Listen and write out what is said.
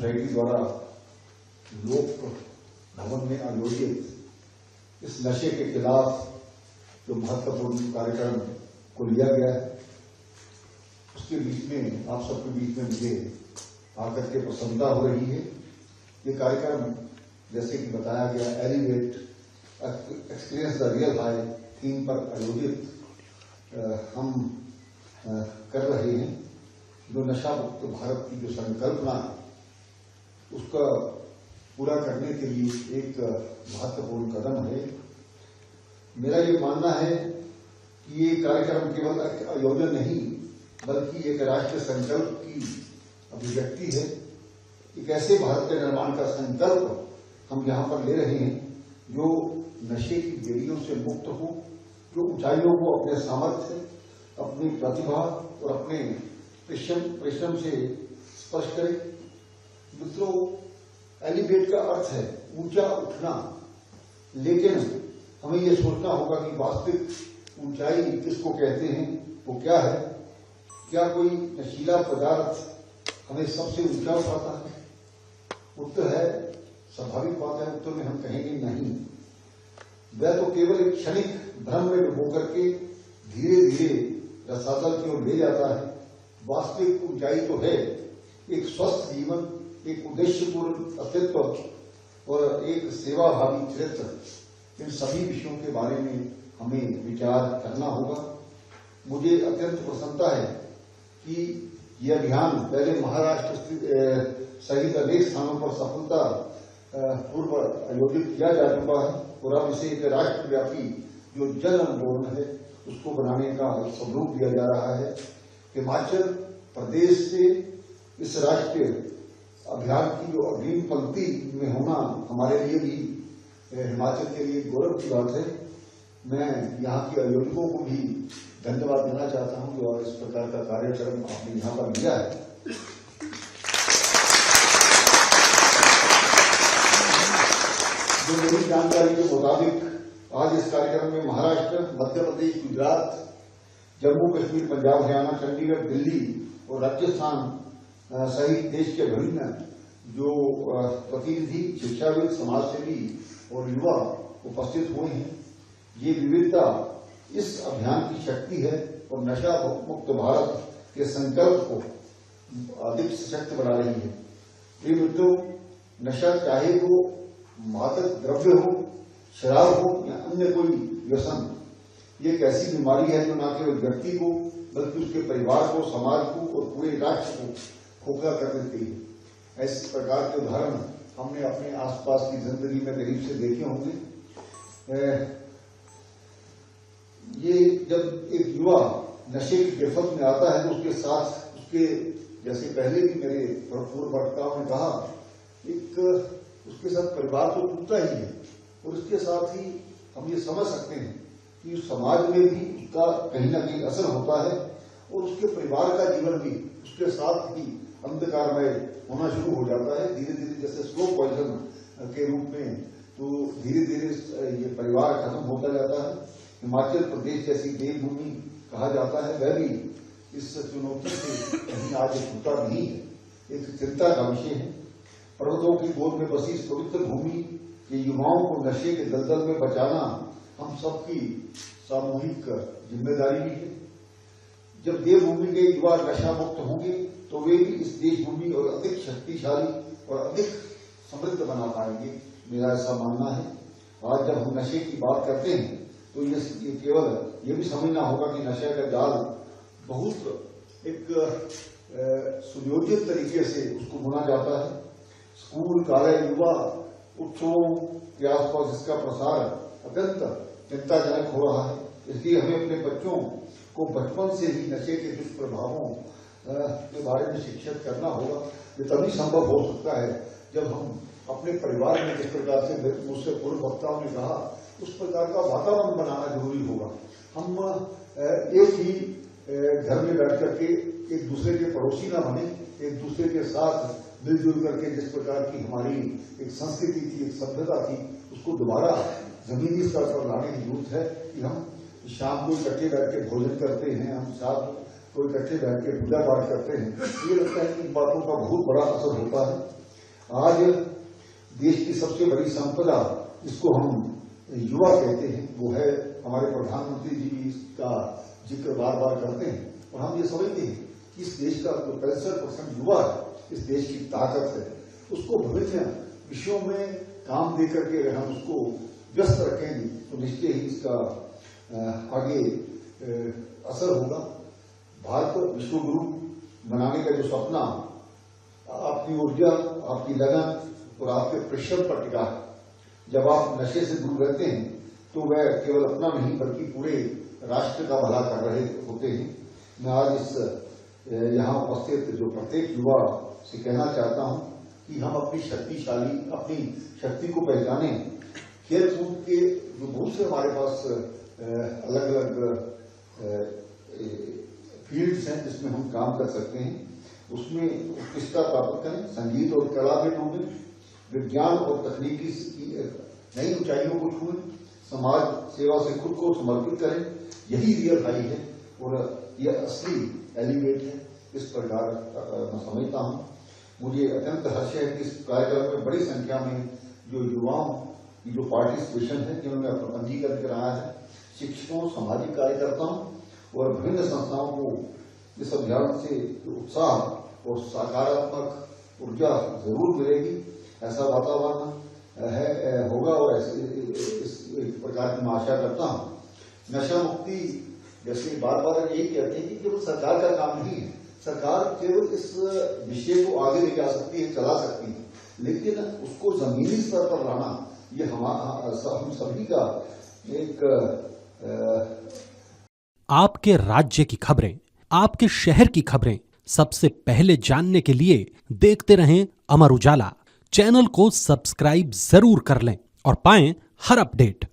Society द्वारा लोक भवन में आयोजित इस नशे के खिलाफ जो महत्वपूर्ण कार्यक्रम को लिया गया है, उसके बीच में आप सबके बीच में मुझे आकर के प्रसन्नता हो रही है। ये कार्यक्रम जैसे कि बताया गया, elevate experience the real high theme पर आयोजित हम कर रहे हैं। जो नशा मुक्त भारत की जो संकल्पना है, उसका पूरा करने के लिए एक महत्वपूर्ण कदम है। मेरा ये मानना है कि ये कार्यक्रम केवल आयोजन नहीं, बल्कि एक राष्ट्रीय संकल्प की अभिव्यक्ति है। एक ऐसे भारत के निर्माण का संकल्प हम यहाँ पर ले रहे हैं जो नशे की बेड़ियों से मुक्त हो, जो ऊंचाइयों को अपने सामर्थ्य, अपनी प्रतिभा और अपने परिश्रम से स्पर्श करे। मित्रों, एलिवेट का अर्थ है ऊंचा उठना, लेकिन हमें यह सोचना होगा कि वास्तविक ऊंचाई किसको कहते हैं, वो क्या है। क्या कोई नशीला पदार्थ हमें सबसे ऊंचा उठाता है? उत्तर है, स्वाभाविक बात है, उत्तर में हम कहेंगे नहीं। वह तो केवल एक क्षणिक भ्रम में डुबो करके धीरे धीरे रसातल की ओर ले जाता है। वास्तविक ऊंचाई तो है एक स्वस्थ जीवन, एक उद्देश्यपूर्ण अस्तित्व और एक सेवाभावी चरित्र। इन सभी विषयों के बारे में हमें विचार करना होगा। मुझे अत्यंत प्रसन्नता है कि यह अभियान पहले महाराष्ट्र सहित अनेक स्थानों पर सफलता पूर्व आयोजित किया जा चुका है और अब इसे एक राष्ट्रव्यापी जो जन आंदोलन है उसको बनाने का स्वरूप दिया जा रहा है। हिमाचल प्रदेश से इस राष्ट्रीय अभियान की जो अग्रिम पंक्ति में होना हमारे लिए भी, हिमाचल के लिए गौरव की बात है। मैं यहाँ के आयोजकों को भी धन्यवाद देना चाहता हूँ जो इस प्रकार का कार्यक्रम आपने यहाँ पर लिया है। जो मेरी जानकारी के मुताबिक आज इस कार्यक्रम में महाराष्ट्र, मध्य प्रदेश, गुजरात, जम्मू कश्मीर, पंजाब, हरियाणा, चंडीगढ़, दिल्ली और राजस्थान सहित देश के विभिन्न जो प्रतिनिधि, शिक्षाविद, समाजसेवी और युवा उपस्थित हुए हैं। ये विविधता इस अभियान की शक्ति है और नशा मुक्त भारत के संकल्प को अधिक सशक्त बना रही है। प्रिय मित्रों, नशा चाहे वो मादक द्रव्य हो, शराब हो या अन्य कोई व्यसन, ये एक ऐसी बीमारी है जो न केवल व्यक्ति को बल्कि उसके परिवार को, समाज को और पूरे राष्ट्र को खोखला कर देती है। इस प्रकार के उदाहरण हमने अपने आसपास की जिंदगी में करीब से देखे होंगे। ये जब एक युवा नशे की गिरफ्त में आता है तो उसके साथ उसके, जैसे पहले भी मेरे पूर्व वक्ताओं ने कहा, एक उसके साथ परिवार तो टूटता ही है और उसके साथ ही हम ये समझ सकते हैं कि समाज में भी उसका कहीं ना कहीं असर होता है और उसके परिवार का जीवन भी उसके साथ ही अंधकारमय होना शुरू हो जाता है। धीरे धीरे जैसे स्लो पॉइजन के रूप में, तो धीरे धीरे ये परिवार खत्म होता जाता है। हिमाचल प्रदेश जैसी देवभूमि कहा जाता है, वह भी इस चुनौती से कहीं आज छूटा नहीं है, एक चिंता का विषय है। पर्वतों की गोद में बसी इस पवित्र भूमि के युवाओं को नशे के दलदल में बचाना हम सबकी सामूहिक जिम्मेदारी भी है। जब देवभूमि के युवा नशा मुक्त होंगे तो वे भी इस देशभूमि और अधिक शक्तिशाली और अधिक समृद्ध बना पाएंगे, मेरा ऐसा मानना है। आज जब हम नशे की बात करते हैं तो ये केवल ये भी समझना होगा कि नशे का जाल बहुत एक सुयोजित तरीके से उसको बुना जाता है। स्कूल, कॉलेज, युवा उत्सवों के आसपास इसका प्रसार अत्यंत चिंताजनक हो रहा है। इसलिए हमें अपने बच्चों को बचपन से ही नशे के दुष्प्रभावों के बारे में शिक्षित करना होगा। ये तभी संभव हो सकता है जब हम अपने परिवार में, जिस प्रकार से मुझसे पूर्व वक्ताओं ने कहा, उस प्रकार का वातावरण बनाना जरूरी होगा। हम एक ही घर में बैठ करके एक दूसरे के पड़ोसी ना बने, एक दूसरे के साथ मिलजुल करके जिस प्रकार की हमारी एक संस्कृति थी, एक सभ्यता थी, उसको दोबारा जमीनी स्तर पर लाने की जरूरत है। कि हम शाम को इकट्ठे बैठ के भोजन करते हैं, हम साथ को इकट्ठे बैठ के पूजा पाठ करते हैं। ये लगता है कि इन बातों का बहुत बड़ा असर होता है। आज देश की सबसे बड़ी संपदा जिसको हम युवा कहते हैं वो है, हमारे प्रधानमंत्री जी इसका जिक्र बार बार करते हैं और हम ये समझते हैं कि इस देश का जो 65% युवा है, इस देश की ताकत है। उसको विभिन्न विषयों में काम दे करके अगर हम उसको व्यस्त रखेंगे तो निश्चय ही इसका आगे असर होगा। भारत को विश्व गुरु बनाने का जो सपना आपकी ऊर्जा, आपकी लगन और आपके परिश्रम पर टिका है। जब आप नशे से दूर रहते हैं तो वह केवल अपना नहीं बल्कि पूरे राष्ट्र का भला कर रहे होते हैं। मैं आज इस यहाँ उपस्थित जो प्रत्येक युवा से कहना चाहता हूं कि हम अपनी शक्ति को पहचानें। खेल कूद के जो बहुत से हमारे पास अलग अलग फील्ड्स हैं जिसमें हम काम कर सकते हैं, उसमें उत्कृष्टता प्राप्त करें, संगीत और कला में डूबें, विज्ञान और तकनीकी की नई ऊंचाइयों को छुएं, समाज सेवा से खुद को समर्पित करें। यही रियल हाई है और यह असली एलिवेट है। इस प्रकार मैं समझता हूं। मुझे अत्यंत हर्ष है कि इस कार्यक्रम में बड़ी संख्या में जो युवाओं की जो पार्टिसिपेशन है, जिन्होंने अपना पंजीकरण कराया है, शिक्षकों, सामाजिक कार्यकर्ताओं और विभिन्न संस्थाओं को इस अभियान से उत्साह और सकारात्मक ऊर्जा जरूर मिलेगी। ऐसा वातावरण होगा और इस प्रकार की मैं आशा करता हूं। नशा मुक्ति जैसे बार बार यही कहते हैं कि केवल सरकार का काम नहीं है, सरकार केवल इस विषय को आगे ले जा सकती है, चला सकती है, लेकिन उसको जमीनी स्तर पर लाना ये हम सभी का एक आपके राज्य की खबरें, आपके शहर की खबरें सबसे पहले जानने के लिए देखते रहें अमर उजाला। चैनल को सब्सक्राइब जरूर कर लें और पाएं हर अपडेट।